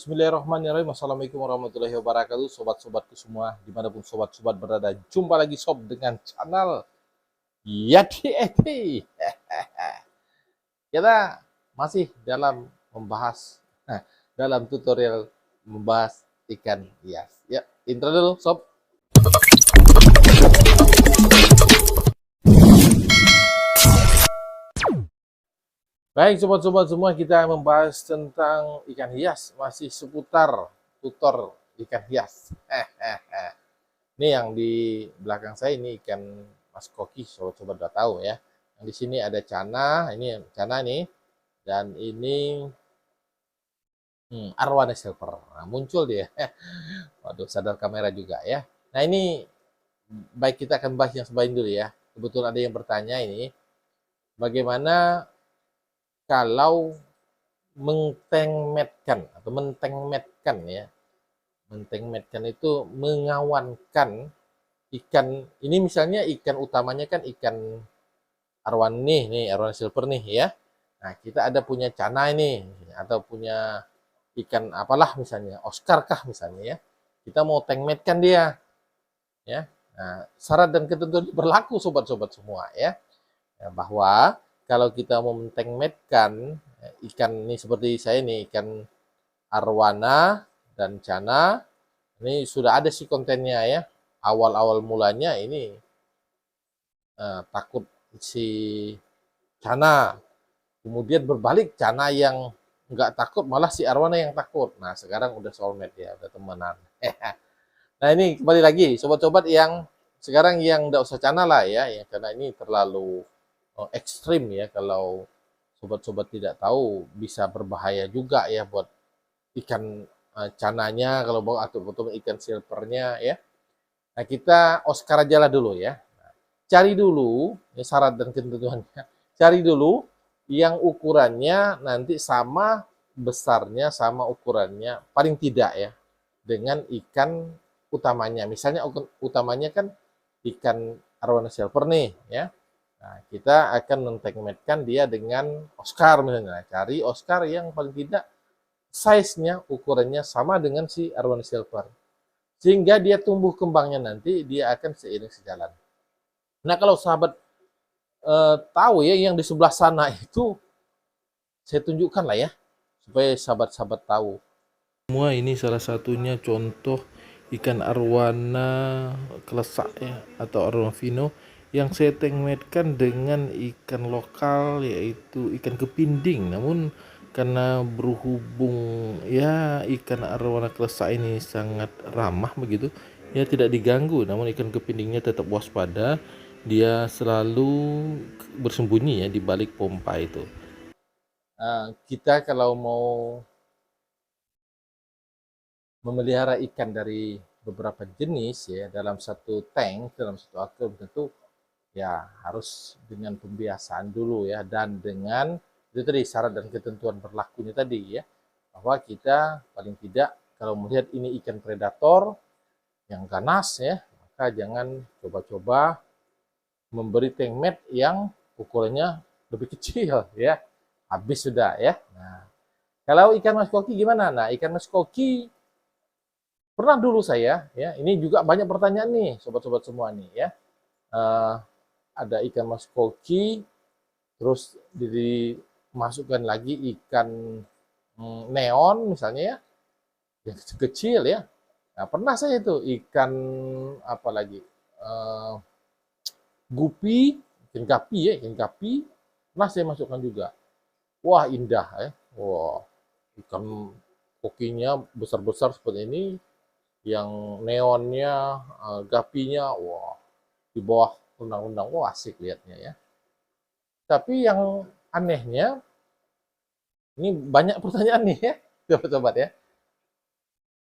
Bismillahirrahmanirrahim. Assalamualaikum warahmatullahi wabarakatuh. Sobat-sobatku semua, dimanapun sobat-sobat berada, jumpa lagi sob dengan channel Yati Eti. Kita masih dalam membahas, dalam tutorial membahas ikan hias. Ya, intro dulu sob. Baik sobat-sobat semua, kita membahas tentang ikan hias, masih seputar tutor ikan hias. Ini yang di belakang saya ini ikan mas koki, sobat-sobat udah tahu ya. Yang di sini ada cana, ini cana nih, dan ini arwana silver. Nah, muncul dia. Waduh, sadar kamera juga ya. Nah ini baik, kita akan bahas yang sebaik dulu ya. Kebetulan ada yang bertanya ini, bagaimana kalau mentengmetkan atau mentengmetkan ya, mentengmetkan itu mengawankan ikan ini, misalnya ikan utamanya kan ikan arwan nih arwana silver nih ya. Nah kita ada punya cana ini atau punya ikan apalah misalnya Oscar kah misalnya ya, kita mau tengmetkan dia ya. Nah syarat dan ketentuan berlaku sobat-sobat semua ya, bahwa kalau kita mau mentengmetkan ikan ini seperti saya nih, ikan arwana dan cana, ini sudah ada sih kontennya ya. Awal-awal mulanya ini takut si cana, kemudian berbalik cana yang nggak takut, malah si arwana yang takut. Nah sekarang udah soulmate ya, udah temenan. Nah ini kembali lagi sobat-sobat yang sekarang yang nggak usah cana lah ya, karena ini terlalu ekstrim ya. Kalau sobat-sobat tidak tahu bisa berbahaya juga ya buat ikan cananya kalau mau, atau betul ikan silvernya ya. Nah kita Oscar aja lah dulu ya. Cari dulu ya, syarat dan ketentuannya. Cari dulu yang ukurannya nanti sama besarnya, sama ukurannya paling tidak ya dengan ikan utamanya. Misalnya utamanya kan ikan arwana silver nih ya. Nah, kita akan mentengmetkan dia dengan Oscar misalnya. Cari Oscar yang paling tidak size-nya, ukurannya sama dengan si arwana silver. Sehingga dia tumbuh kembangnya nanti dia akan seiring sejalan. Nah, kalau sahabat tahu ya yang di sebelah sana itu, saya tunjukkan lah ya, supaya sahabat-sahabat tahu. Semua ini salah satunya contoh ikan arwana klesak ya, atau arwana fino yang saya tengmetkan dengan ikan lokal yaitu ikan kepinding. Namun karena berhubung ya ikan arwana klesak ini sangat ramah begitu ya, tidak diganggu, namun ikan kepindingnya tetap waspada, dia selalu bersembunyi ya di balik pompa itu. Kita kalau mau memelihara ikan dari beberapa jenis ya dalam satu tank, dalam satu akuarium, tentu ya harus dengan pembiasaan dulu ya, dan dengan itu tadi syarat dan ketentuan berlakunya tadi ya, bahwa kita paling tidak kalau melihat ini ikan predator yang ganas ya, maka jangan coba-coba memberi tengmet yang ukurannya lebih kecil ya, habis sudah ya. Nah kalau ikan mas koki gimana? Nah ikan mas koki pernah dulu saya ya, ini juga banyak pertanyaan nih sobat-sobat semua nih ya. Ada ikan mas koki, terus dimasukkan lagi ikan neon misalnya ya, yang kecil ya. Nah pernah saya itu ikan apa lagi, gupi, ikan gapi ya, ikan gapi pernah saya masukkan juga. Wah indah ya, wah ikan kokinya besar-besar seperti ini, yang neonnya, gapinya, wah di bawah undang-undang, wah asik lihatnya ya. Tapi yang anehnya, ini banyak pertanyaan nih ya, sobat-sobat ya.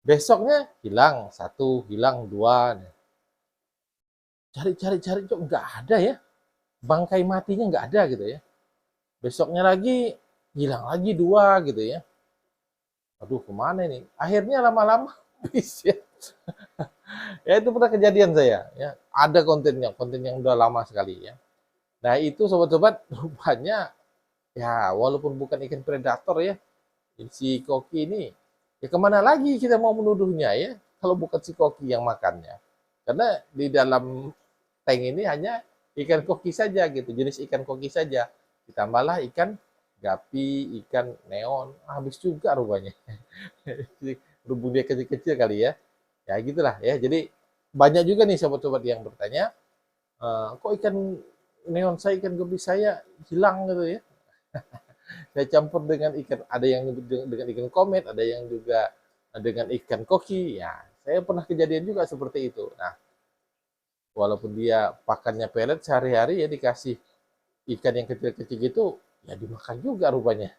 Besoknya hilang satu, hilang dua. Cari-cari kok nggak ada ya. Bangkai matinya nggak ada gitu ya. Besoknya lagi hilang lagi dua gitu ya. Aduh kemana ini? Akhirnya lama-lama habis ya. Ya itu pernah kejadian saya ya. Ada kontennya, konten yang udah lama sekali ya. Nah itu sobat-sobat rupanya ya walaupun bukan ikan predator ya, si koki ini Ya kemana lagi kita mau menuduhnya ya, kalau bukan si koki yang makannya. Karena di dalam tank ini hanya ikan koki saja gitu, jenis ikan koki saja. Ditambahlah ikan gapi, ikan neon, habis juga rupanya. Berhubung dia kecil-kecil kali ya. Ya gitulah ya. Jadi banyak juga nih sobat-sobat yang bertanya, kok ikan neon saya, ikan gapi saya hilang gitu ya. Saya campur dengan ikan, ada yang dengan ikan komet, ada yang juga dengan ikan koki. Ya, saya pernah kejadian juga seperti itu. Nah, walaupun dia pakannya pelet sehari-hari ya dikasih ikan yang kecil-kecil gitu, ya dimakan juga rupanya.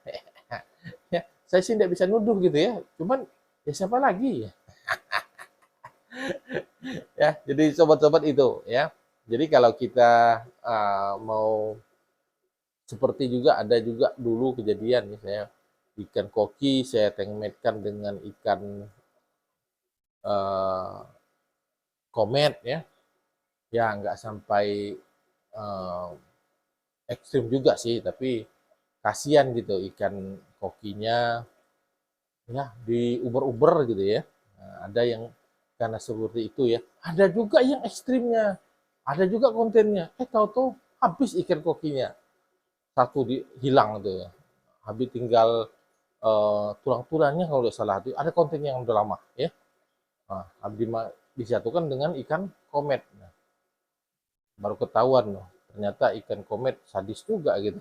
Ya, saya sih tidak bisa nuduh gitu ya. Cuman ya siapa lagi ya? Ya, jadi sobat-sobat itu ya. Jadi kalau kita mau seperti juga ada juga dulu kejadian nih saya ikan koki saya tengmetkan dengan ikan uh, komet ya, ya nggak sampai uh, ekstrim juga sih, tapi kasihan gitu ikan kokinya ya diuber-uber gitu ya. Nah, ada yang karena seperti itu ya, ada juga yang ekstrimnya, ada juga kontennya, tahu-tahu habis ikan kokinya satu hilang tuh ya, habis tinggal tulang-tulangnya kalau tidak salah itu ada konten yang udah lama ya. Nah, habis disatukan dengan ikan komet. Nah, baru ketahuan loh, ternyata ikan komet sadis juga gitu.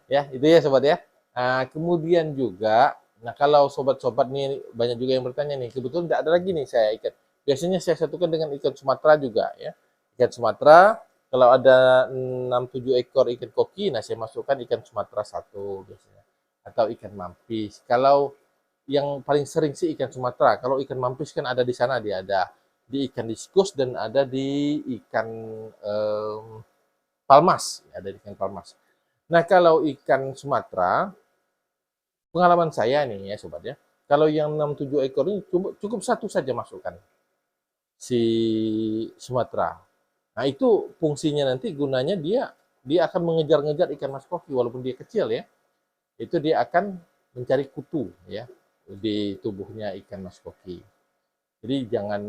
Ya, itu ya sobat ya. Nah, kemudian juga, nah kalau sobat-sobat nih banyak juga yang bertanya nih, kebetulan tidak ada lagi nih saya ikan. Biasanya saya satukan dengan ikan Sumatera juga ya. Ikan Sumatera, kalau ada 6-7 ekor ikan koki, nah saya masukkan ikan Sumatera satu biasanya. Atau ikan mampis. Kalau yang paling sering sih ikan Sumatera. Kalau ikan mampis kan ada di sana, dia ada di ikan diskus dan ada di ikan palmas, ada di ikan palmas. Nah, kalau ikan Sumatera, pengalaman saya nih ya sobat ya, kalau yang 6-7 ekor ini cukup satu saja masukkan si Sumatera. Nah, itu fungsinya nanti gunanya dia akan mengejar-ngejar ikan mas koki walaupun dia kecil ya. Itu dia akan mencari kutu ya di tubuhnya ikan mas koki. Jadi jangan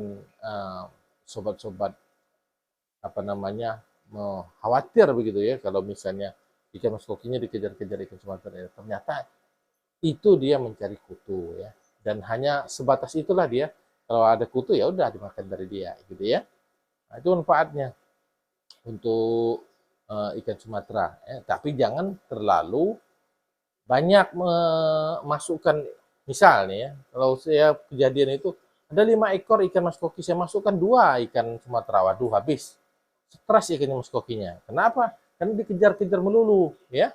sobat-sobat apa namanya khawatir begitu ya kalau misalnya ikan mas kokinya dikejar-kejar ikan Sumatera ya. Ternyata itu dia mencari kutu ya, dan hanya sebatas itulah dia, kalau ada kutu ya udah dimakan dari dia gitu ya. Nah, itu manfaatnya untuk ikan Sumatera ya. Tapi jangan terlalu banyak memasukkan, misalnya ya kalau saya kejadian itu ada 5 ekor ikan mas koki, saya masukkan 2 ikan Sumatera, waduh habis stres ikan mas kokinya. Kenapa? Karena dikejar-kejar melulu ya.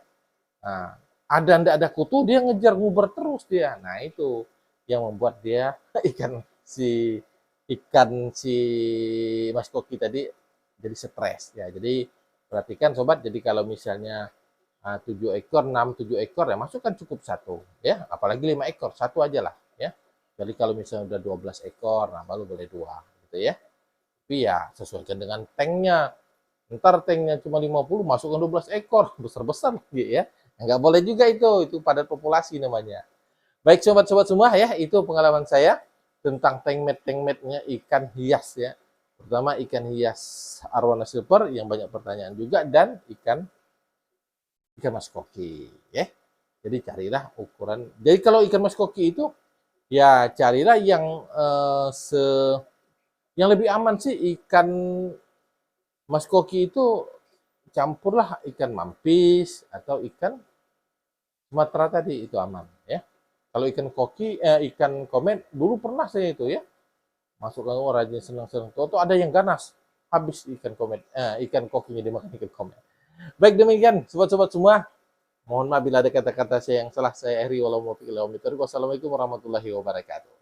Nah, ndak ada kutu dia ngejar nguber terus dia. Nah, itu yang membuat dia ikan si mas koki tadi jadi stres ya. Jadi perhatikan sobat, jadi kalau misalnya 7 ekor, 6-7 ekor ya masukkan cukup satu ya, apalagi 5 ekor, satu aja lah ya. Jadi kalau misalnya udah 12 ekor, nah baru boleh 2 gitu ya. Tapi ya sesuaikan dengan tanknya. Ntar tanknya cuma 50, masukkan 12 ekor, besar-besar lagi ya. Nggak boleh juga itu padat populasi namanya. Baik sobat-sobat semua ya, itu pengalaman saya tentang tankmate-tankmate-nya ikan hias ya. Pertama ikan hias arwana silver yang banyak pertanyaan juga, dan ikan mas koki ya. Jadi carilah ukuran. Jadi kalau ikan mas koki itu ya carilah yang yang lebih aman sih ikan mas koki itu, campurlah ikan mampis atau ikan Sumatera tadi, itu aman ya. Kalau ikan koki, ikan komet dulu pernah saya itu ya, masukkan rajin senang-senang. Tuh ada yang ganas, habis ikan komet, ikan kokinya dimakan ikan komet. Baik demikian, sobat-sobat semua. Mohon maaf bila ada kata-kata saya yang salah, saya Eri walau mau Wassalamualaikum warahmatullahi wabarakatuh.